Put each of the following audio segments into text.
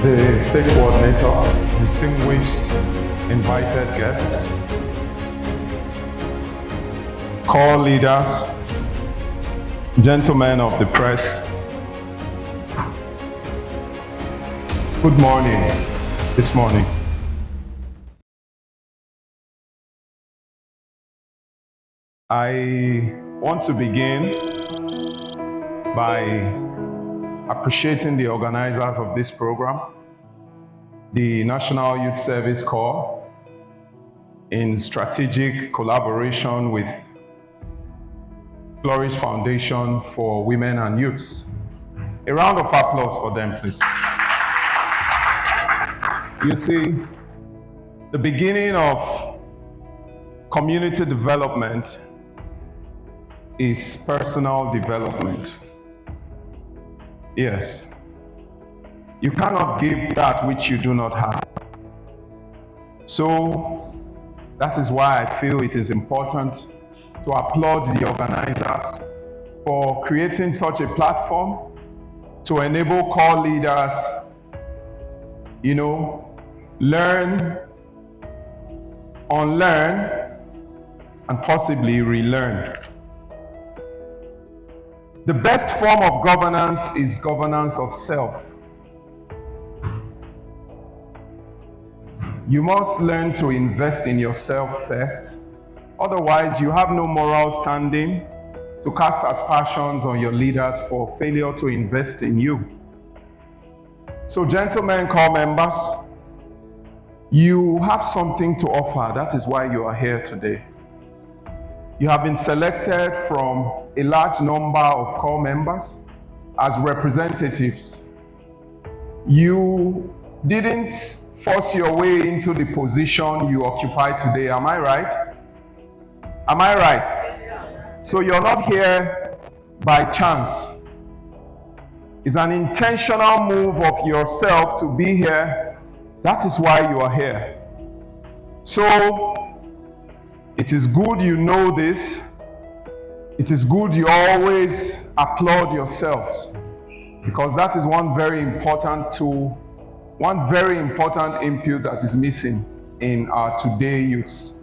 the state coordinator, distinguished invited guests, core leaders, gentlemen of the press, good morning this morning. I want to begin by appreciating the organizers of this program, the National Youth Service Corps, in strategic collaboration with Florish Foundation for Women and Youths. A round of applause for them, please. You see, the beginning of community development is personal development. Yes. You cannot give that which you do not have. So that is why I feel it is important to applaud the organizers for creating such a platform to enable core leaders, learn, unlearn, and possibly relearn. The best form of governance is governance of self. You must learn to invest in yourself first. Otherwise, you have no moral standing to cast aspersions on your leaders for failure to invest in you. So, gentlemen, core members, you have something to offer. That is why you are here today. You have been selected from a large number of core members as representatives. You didn't force your way into the position you occupy today. Am I right? Am I right? So you're not here by chance. It's an intentional move of yourself to be here. That is why you are here. So it is good you know this. It is good you always applaud yourselves, because that is one very important tool, one very important input that is missing in our today youths.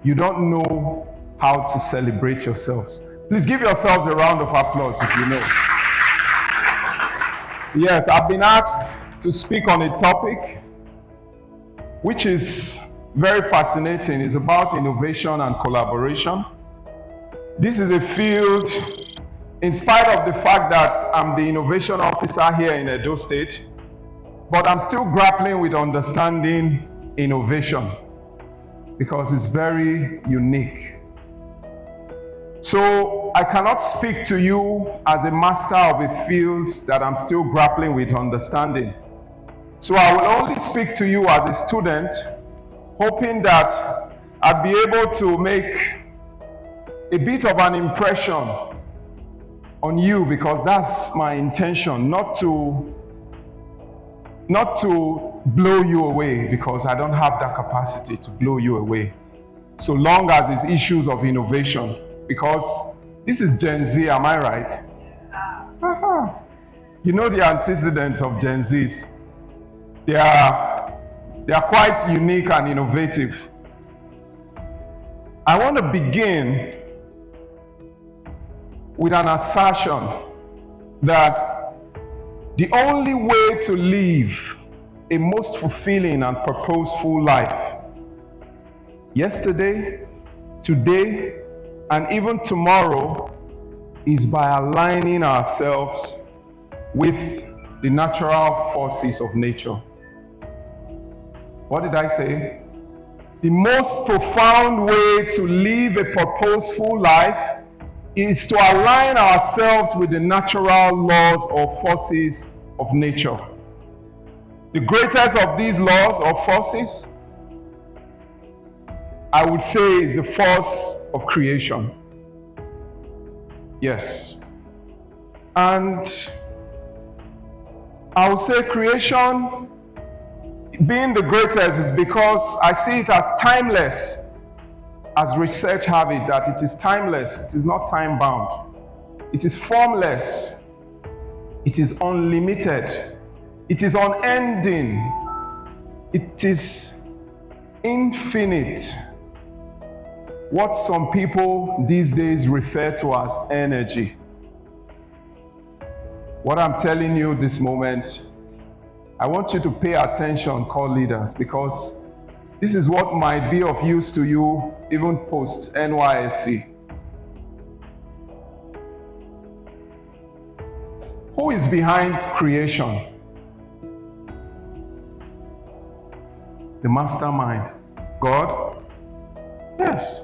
You don't know how to celebrate yourselves. Please give yourselves a round of applause if you know. Yes, I've been asked to speak on a topic which is very fascinating. It's about innovation and collaboration. This is a field, in spite of the fact that I'm the innovation officer here in Edo State, but I'm still grappling with understanding innovation because it's very unique. So I cannot speak to you as a master of a field that I'm still grappling with understanding. So I will only speak to you as a student, hoping that I'll be able to make a bit of an impression on you, because that's my intention, not to blow you away, because I don't have that capacity to blow you away, so long as it's issues of innovation, because this is Gen Z, am I right? You know the antecedents of Gen Zs. They are quite unique and innovative. I want to begin with an assertion that the only way to live a most fulfilling and purposeful life, yesterday, today, and even tomorrow, is by aligning ourselves with the natural forces of nature. What did I say? The most profound way to live a purposeful life is to align ourselves with the natural laws or forces of nature. The greatest of these laws or forces, I would say, is the force of creation. Yes. And I would say creation being the greatest is because I see it as timeless. As research have it, that it is timeless, it is not time-bound. It is formless, it is unlimited, It is unending. It is infinite. What some people these days refer to as energy. What I'm telling you this moment, I want you to pay attention, core leaders, because this is what might be of use to you even post NYSC. Who is behind creation? The mastermind. God? Yes.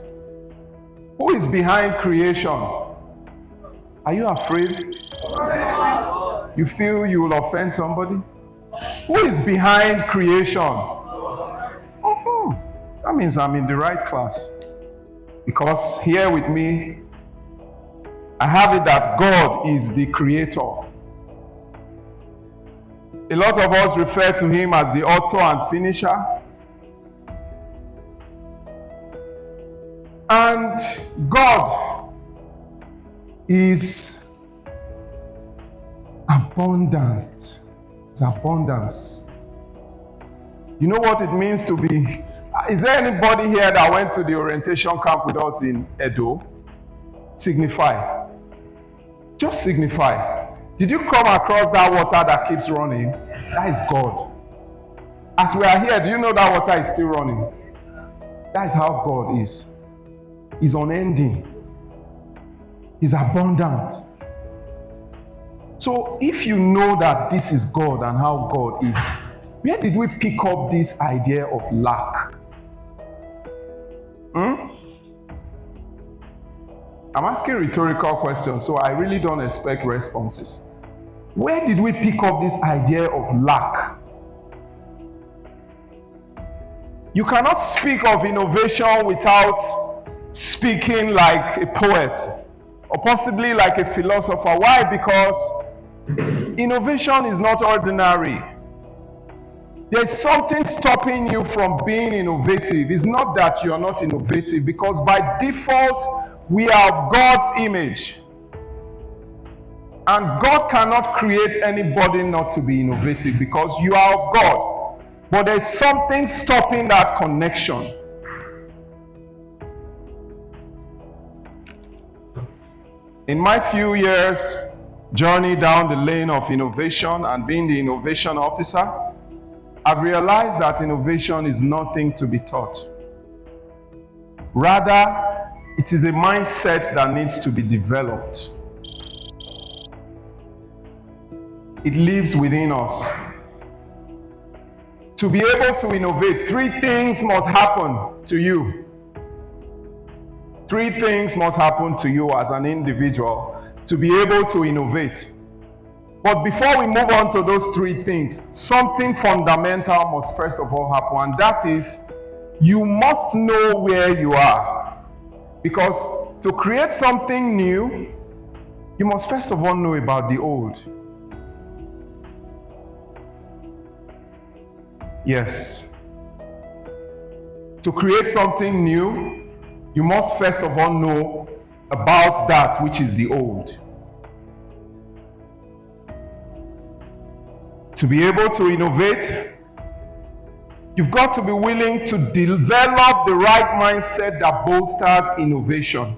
Who is behind creation? Are you afraid? You feel you will offend somebody? Who is behind creation? That means I'm in the right class. Because here with me, I have it that God is the creator. A lot of us refer to him as the author and finisher. And God is abundant. It's abundance. You know what it means to be? Is there anybody here that went to the orientation camp with us in Edo? Signify. Just signify. Did you come across that water that keeps running? That is God. As we are here, do you know that water is still running? That is how God is. He's unending. He's abundant. So if you know that this is God and how God is, where did we pick up this idea of lack? I'm asking rhetorical questions, so I really don't expect responses. Where did we pick up this idea of lack? You cannot speak of innovation without speaking like a poet or possibly like a philosopher. Why? Because innovation is not ordinary. There's something stopping you from being innovative. It's not that you're not innovative, because by default, we have God's image. And God cannot create anybody not to be innovative because you are of God. But there's something stopping that connection. In my few years journey down the lane of innovation and being the innovation officer, I've realized that innovation is nothing to be taught. Rather, it is a mindset that needs to be developed. It lives within us. To be able to innovate, three things must happen to you. Three things must happen to you as an individual to be able to innovate. But before we move on to those three things, something fundamental must first of all happen, and that is, you must know where you are. Because to create something new, you must first of all know about the old. Yes. To create something new, you must first of all know about that which is the old. To be able to innovate, you've got to be willing to develop the right mindset that bolsters innovation.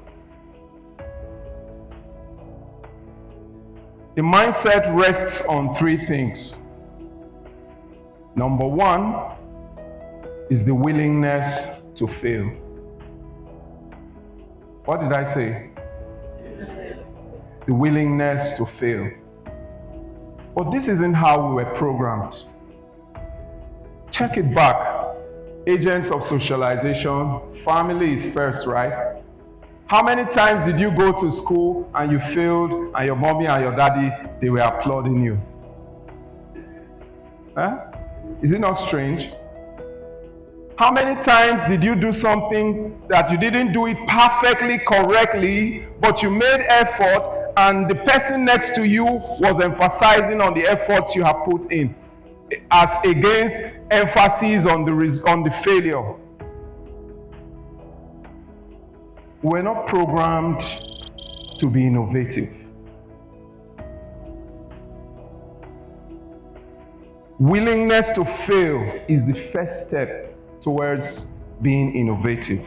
The mindset rests on three things. Number one is the willingness to fail. What did I say? The willingness to fail. But this isn't how we were programmed. Check it back. Agents of socialization, family is first, right? How many times did you go to school and you failed and your mommy and your daddy, they were applauding you? Huh? Is it not strange? How many times did you do something that you didn't do it perfectly, correctly, but you made effort and the person next to you was emphasizing on the efforts you have put in, as against emphasis on the failure? We're not programmed to be innovative. Willingness to fail is the first step towards being innovative.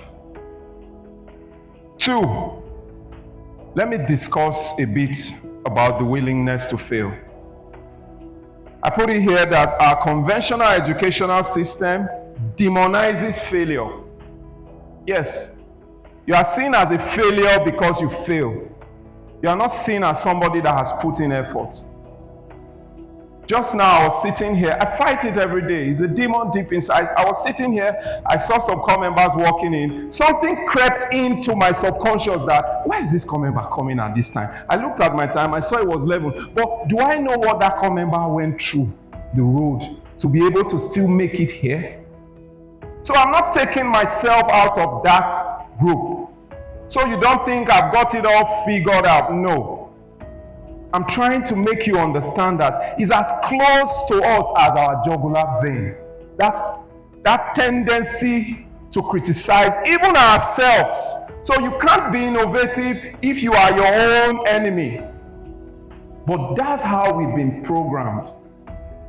2, let me discuss a bit about the willingness to fail. I put it here that our conventional educational system demonizes failure. Yes, you are seen as a failure because you fail. You are not seen as somebody that has put in effort. Just now I was sitting here, I fight it every day. It's a demon deep inside. I was sitting here, I saw some core members walking in. Something crept into my subconscious that, why is this core member coming at this time? I looked at my time, I saw it was 11. But do I know what that core member went through the road to be able to still make it here? So I'm not taking myself out of that group. So you don't think I've got it all figured out. No. I'm trying to make you understand that it's as close to us as our jugular vein. That tendency to criticize even ourselves. So you can't be innovative if you are your own enemy. But that's how we've been programmed.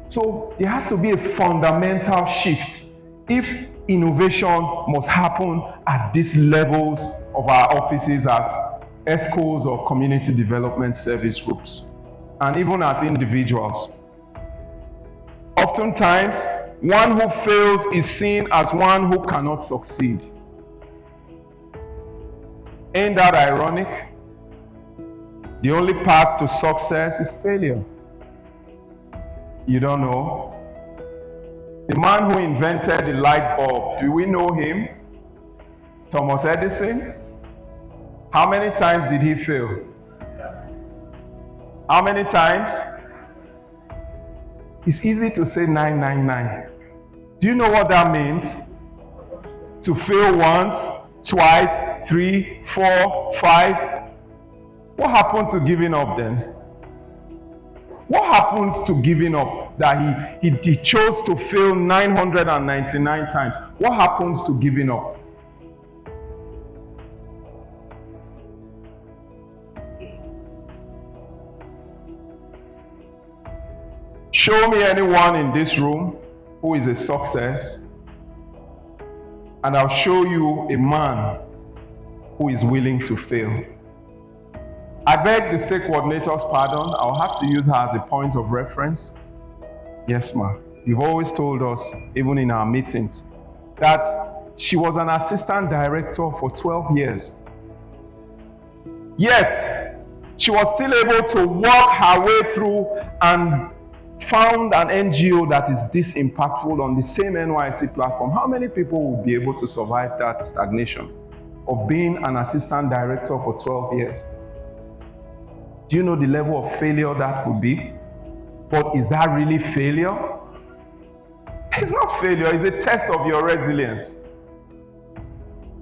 So there has to be a fundamental shift if innovation must happen at these levels of our offices as ESCOs of community development service groups, and even as individuals. Oftentimes, one who fails is seen as one who cannot succeed. Ain't that ironic? The only path to success is failure. You don't know? The man who invented the light bulb, do we know him? Thomas Edison? How many times did he fail? How many times? It's easy to say 999. Do you know what that means? To fail once, twice, 3, 4, 5. What happened to giving up then? What happened to giving up? That he chose to fail 999 times. What happens to giving up? Show me anyone in this room who is a success, and I'll show you a man who is willing to fail. I beg the state coordinator's pardon. I'll have to use her as a point of reference. Yes, ma'am. You've always told us, even in our meetings, that she was an assistant director for 12 years. Yet, she was still able to work her way through and found an NGO that is this impactful on the same NYSC platform. How many people will be able to survive that stagnation of being an assistant director for 12 years? Do you know the level of failure that would be? But is that really failure? It's not failure, it's a test of your resilience.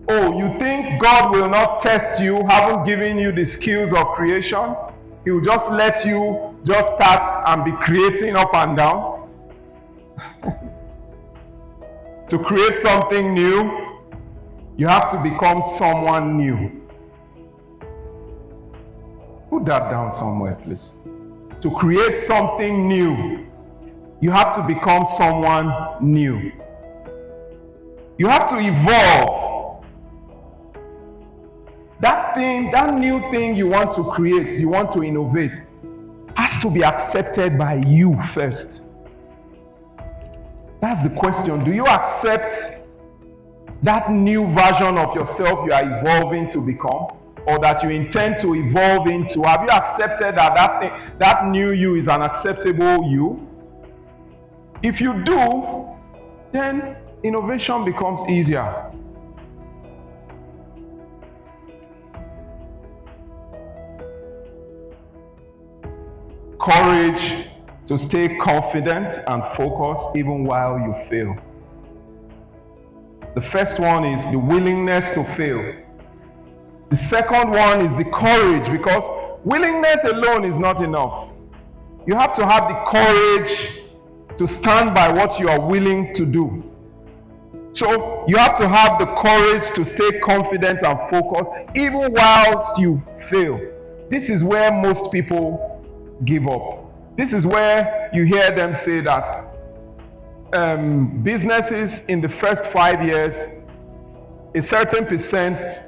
Oh, you think God will not test you, haven't given you the skills of creation? He will just let you just start and be creating up and down? To create something new, you have to become someone new. Put that down somewhere, please. To create something new, you have to become someone new. You have to evolve. That thing, that new thing you want to create, you want to innovate, has to be accepted by you first. That's the question. Do you accept that new version of yourself you are evolving to become, or that you intend to evolve into? Have you accepted that that new you is an acceptable you? If you do, then innovation becomes easier. Courage to stay confident and focused even while you fail. The first one is the willingness to fail. The second one is the courage, because willingness alone is not enough. You have to have the courage to stand by what you are willing to do. So you have to have the courage to stay confident and focused even whilst you fail. This is where most people give up. This is where you hear them say that businesses in the first 5 years, a certain percent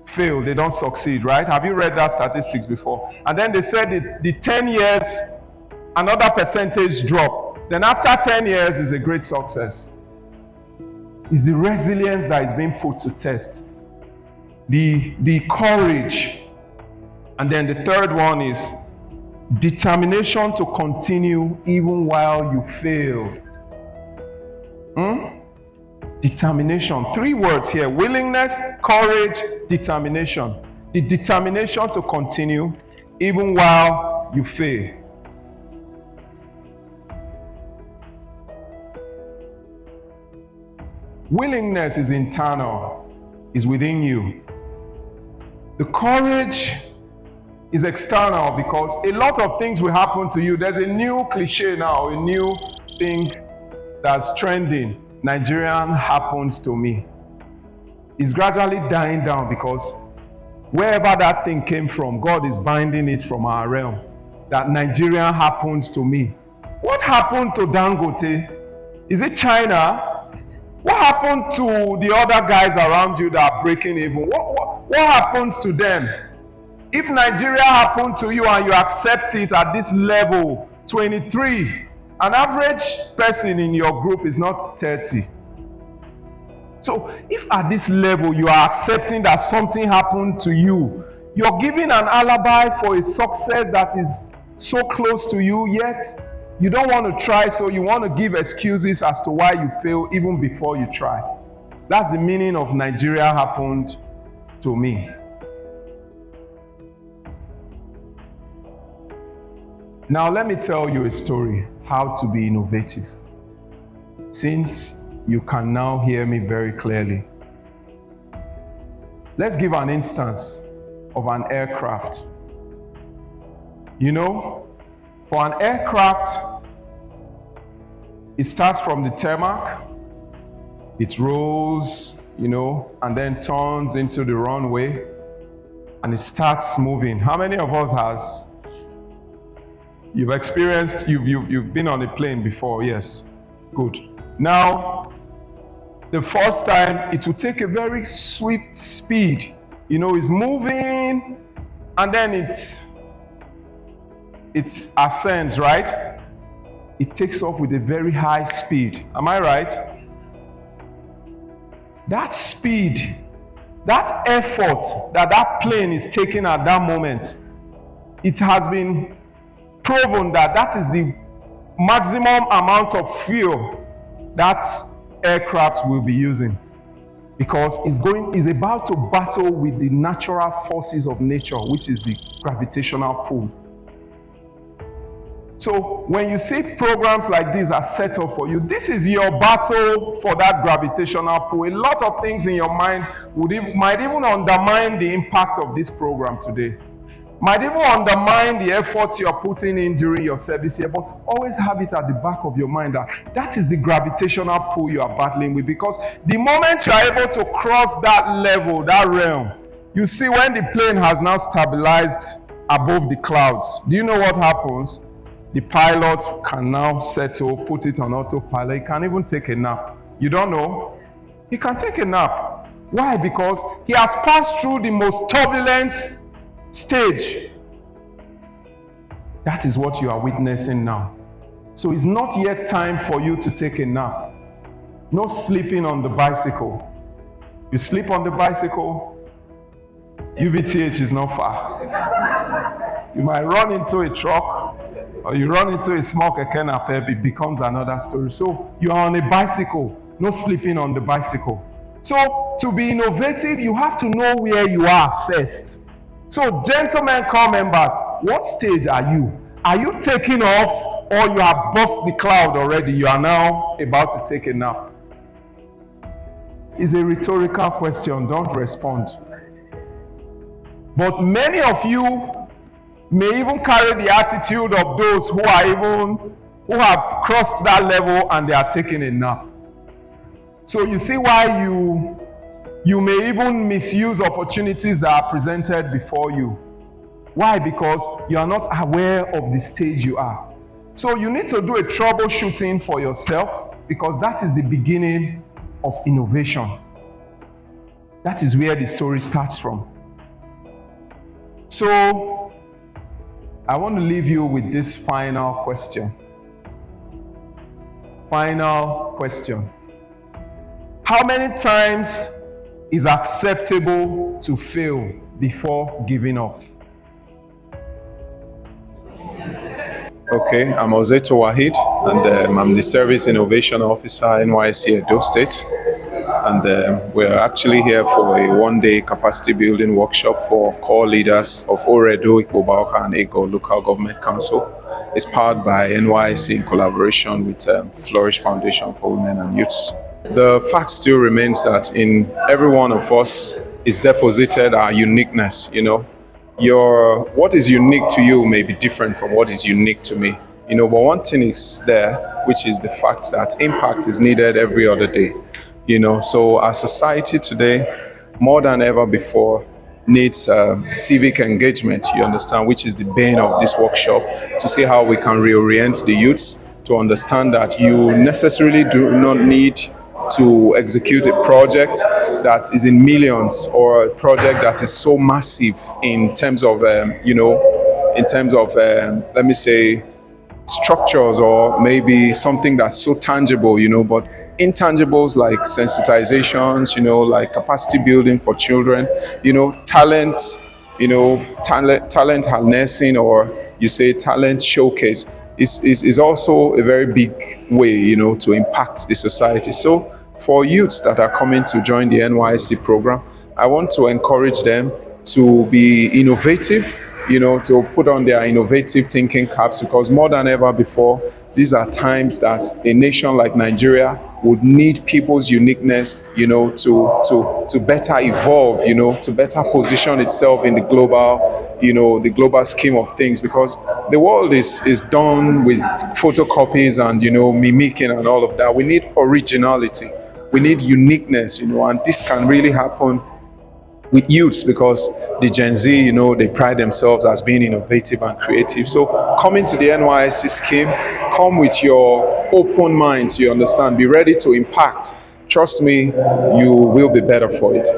fail, they don't succeed, right? Have you read that statistics before? And then they said the 10 years, another percentage drop. Then after 10 years is a great success. It's the resilience that is being put to test. The courage. And then the third one is determination to continue even while you fail. Determination. 3 words here: willingness, courage, determination. The determination to continue even while you fail. Willingness is internal, is within you. The courage is external, because a lot of things will happen to you. There's a new cliche now, a new thing that's trending. Nigerian happened to me. It's gradually dying down, because wherever that thing came from, God is binding it from our realm. That Nigerian happened to me. What happened to Dangote? Is it China? What happened to the other guys around you that are breaking even? What happens to them? If Nigeria happened to you and you accept it at this level, 23, an average person in your group is not 30. So if at this level you are accepting that something happened to you, you're giving an alibi for a success that is so close to you, yet you don't want to try, so you want to give excuses as to why you fail even before you try. That's the meaning of Nigeria happened to me. Now let me tell you a story, how to be innovative, since you can now hear me very clearly. Let's give an instance of an aircraft. You know, for an aircraft, it starts from the tarmac, it rolls, you know, and then turns into the runway, and it starts moving. How many of us has? You've experienced, you've been on a plane before, yes. Good. Now, the first time, it will take a very swift speed. You know, it's moving, and then it ascends, right? It takes off with a very high speed. Am I right? That speed, that effort that plane is taking at that moment, it has been proven that is the maximum amount of fuel that aircraft will be using, because it's about to battle with the natural forces of nature, which is the gravitational pull. So when you see programs like this are set up for you, this is your battle for that gravitational pull. A lot of things in your mind might even undermine the impact of this program today. Might even undermine the efforts you're putting in during your service here, but always have it at the back of your mind that is the gravitational pull you are battling with, because the moment you're able to cross that level, that realm, you see when the plane has now stabilized above the clouds, do you know what happens? The pilot can now settle, put it on autopilot. He can even take a nap. You don't know? He can take a nap. Why? Because he has passed through the most turbulent stage. That is what you are witnessing now. So it's not yet time for you to take a nap. No sleeping on the bicycle. You sleep on the bicycle, UBTH is not far. You might run into a truck, or you run into a small keke napep, it becomes another story. So you are on a bicycle, no sleeping on the bicycle. So to be innovative, you have to know where you are first. So gentlemen, core members, what stage are you? Are you taking off, or you have buffed the cloud already? You are now about to take a nap. It's a rhetorical question, don't respond. But many of you may even carry the attitude of those who have crossed that level and they are taking a nap. So you see why you may even misuse opportunities that are presented before you. Why? Because you are not aware of the stage you are. So you need to do a troubleshooting for yourself. because that is the beginning of innovation. That is where the story starts from. So, I want to leave you with this final question. Final question. How many times is acceptable to fail before giving up? Okay, I'm Ozeto Waheed, and I'm the Service Innovation Officer, NYSC Edo State. And we're actually here for a one-day capacity building workshop for core leaders of Oredo, Ikobauka, and Ego Local Government Council. It's powered by NYSC in collaboration with Florish Foundation for Women and Youths. The fact still remains that in every one of us is deposited our uniqueness, what is unique to you may be different from what is unique to me. But one thing is there, which is the fact that impact is needed every other day. So our society today, more than ever before, needs civic engagement, you understand, which is the bane of this workshop, to see how we can reorient the youths to understand that you necessarily do not need to execute a project that is in millions, or a project that is so massive in terms of, let me say, structures, or maybe something that's so tangible, but intangibles like sensitizations, like capacity building for children, talent harnessing, or you say talent showcase is also a very big way, to impact the society. So for youths that are coming to join the NYSC program, I want to encourage them to be innovative, to put on their innovative thinking caps, because more than ever before, these are times that a nation like Nigeria would need people's uniqueness, to better evolve, to better position itself in the global scheme of things, because the world is done with photocopies and, mimicking and all of that. We need originality. We need uniqueness, and this can really happen with youths, because the Gen Z, they pride themselves as being innovative and creative. So coming to the NYSC scheme, come with your open minds, you understand, be ready to impact. Trust me, you will be better for it.